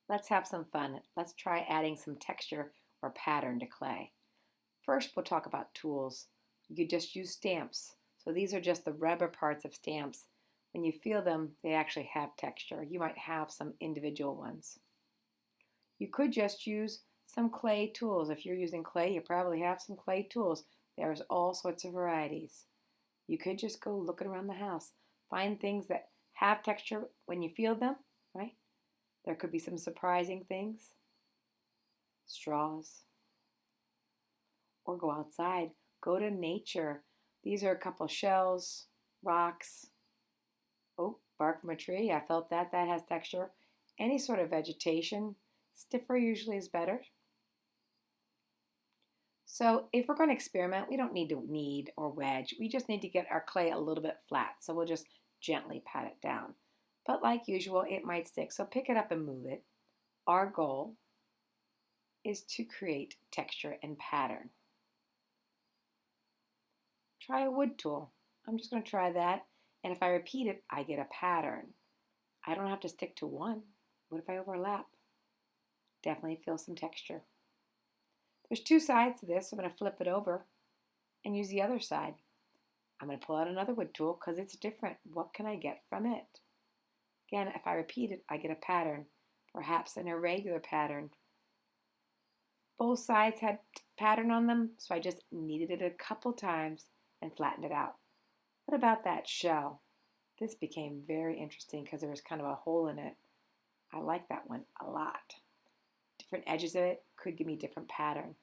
Let's have some fun. Let's try adding some texture or pattern to clay. First, we'll talk about tools. You could just use stamps. So these are just the rubber parts of stamps. When you feel them, they actually have texture. You might have some individual ones. You could just use some clay tools. If you're using clay, you probably have some clay tools. There's all sorts of varieties. You could just go looking around the house. Find things that have texture when you feel them, right? There could be some surprising things, straws, or go outside, go to nature. These are a couple shells, rocks, oh, bark from a tree. I felt that. That has texture. Any sort of vegetation. Stiffer usually is better. So if we're going to experiment, we don't need to knead or wedge. We just need to get our clay a little bit flat. So we'll just gently pat it down. But like usual, it might stick. So pick it up and move it. Our goal is to create texture and pattern. Try a wood tool. I'm just going to try that. And if I repeat it, I get a pattern. I don't have to stick to one. What if I overlap? Definitely feel some texture. There's two sides to this. So I'm going to flip it over and use the other side. I'm going to pull out another wood tool because it's different. What can I get from it? Again, if I repeat it, I get a pattern, perhaps an irregular pattern. Both sides had pattern on them, so I just kneaded it a couple times and flattened it out. What about that shell? This became very interesting because there was kind of a hole in it. I like that one a lot. Different edges of it could give me different pattern.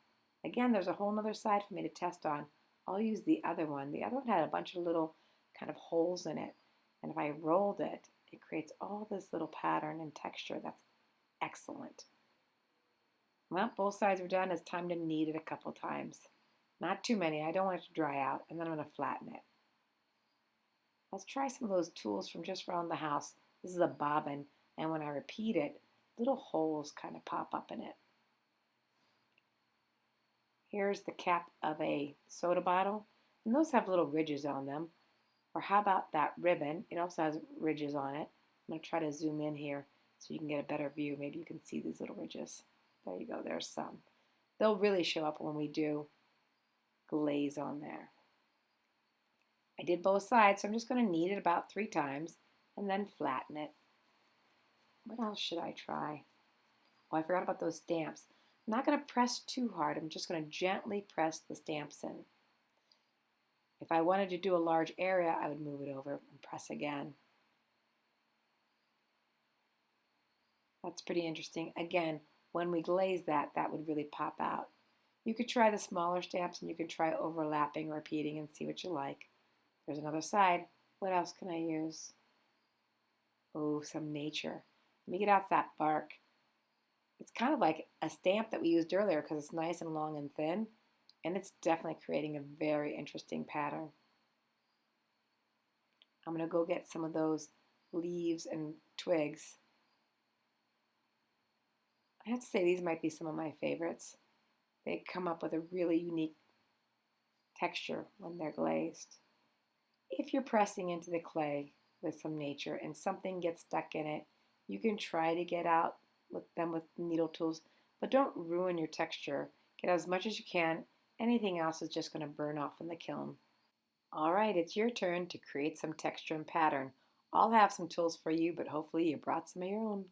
Again, there's a whole other side for me to test on. I'll use the other one. The other one had a bunch of little kind of holes in it. And if I rolled it, it creates all this little pattern and texture. That's excellent. Well, both sides are done. It's time to knead it a couple times. Not too many. I don't want it to dry out. And then I'm going to flatten it. Let's try some of those tools from just around the house. This is a bobbin. And when I repeat it, little holes kind of pop up in it. Here's the cap of a soda bottle. And those have little ridges on them. Or how about that ribbon? It also has ridges on it. I'm going to try to zoom in here so you can get a better view. Maybe you can see these little ridges. There you go. There's some. They'll really show up when we do glaze on there. I did both sides, so I'm just going to knead it about 3 times and then flatten it. What else should I try? Oh, I forgot about those stamps. I'm not going to press too hard. I'm just going to gently press the stamps in. If I wanted to do a large area, I would move it over and press again. That's pretty interesting. Again, when we glaze that, that would really pop out. You could try the smaller stamps and you could try overlapping, repeating, and see what you like. There's another side. What else can I use? Oh, some nature. Let me get out that bark. It's kind of like a stamp that we used earlier because it's nice and long and thin. And it's definitely creating a very interesting pattern. I'm going to go get some of those leaves and twigs. I have to say these might be some of my favorites. They come up with a really unique texture when they're glazed. If you're pressing into the clay with some nature and something gets stuck in it, you can try to get out with them with needle tools, but don't ruin your texture. Get out as much as you can. Anything else is just going to burn off in the kiln. All right, it's your turn to create some texture and pattern. I'll have some tools for you, but hopefully you brought some of your own.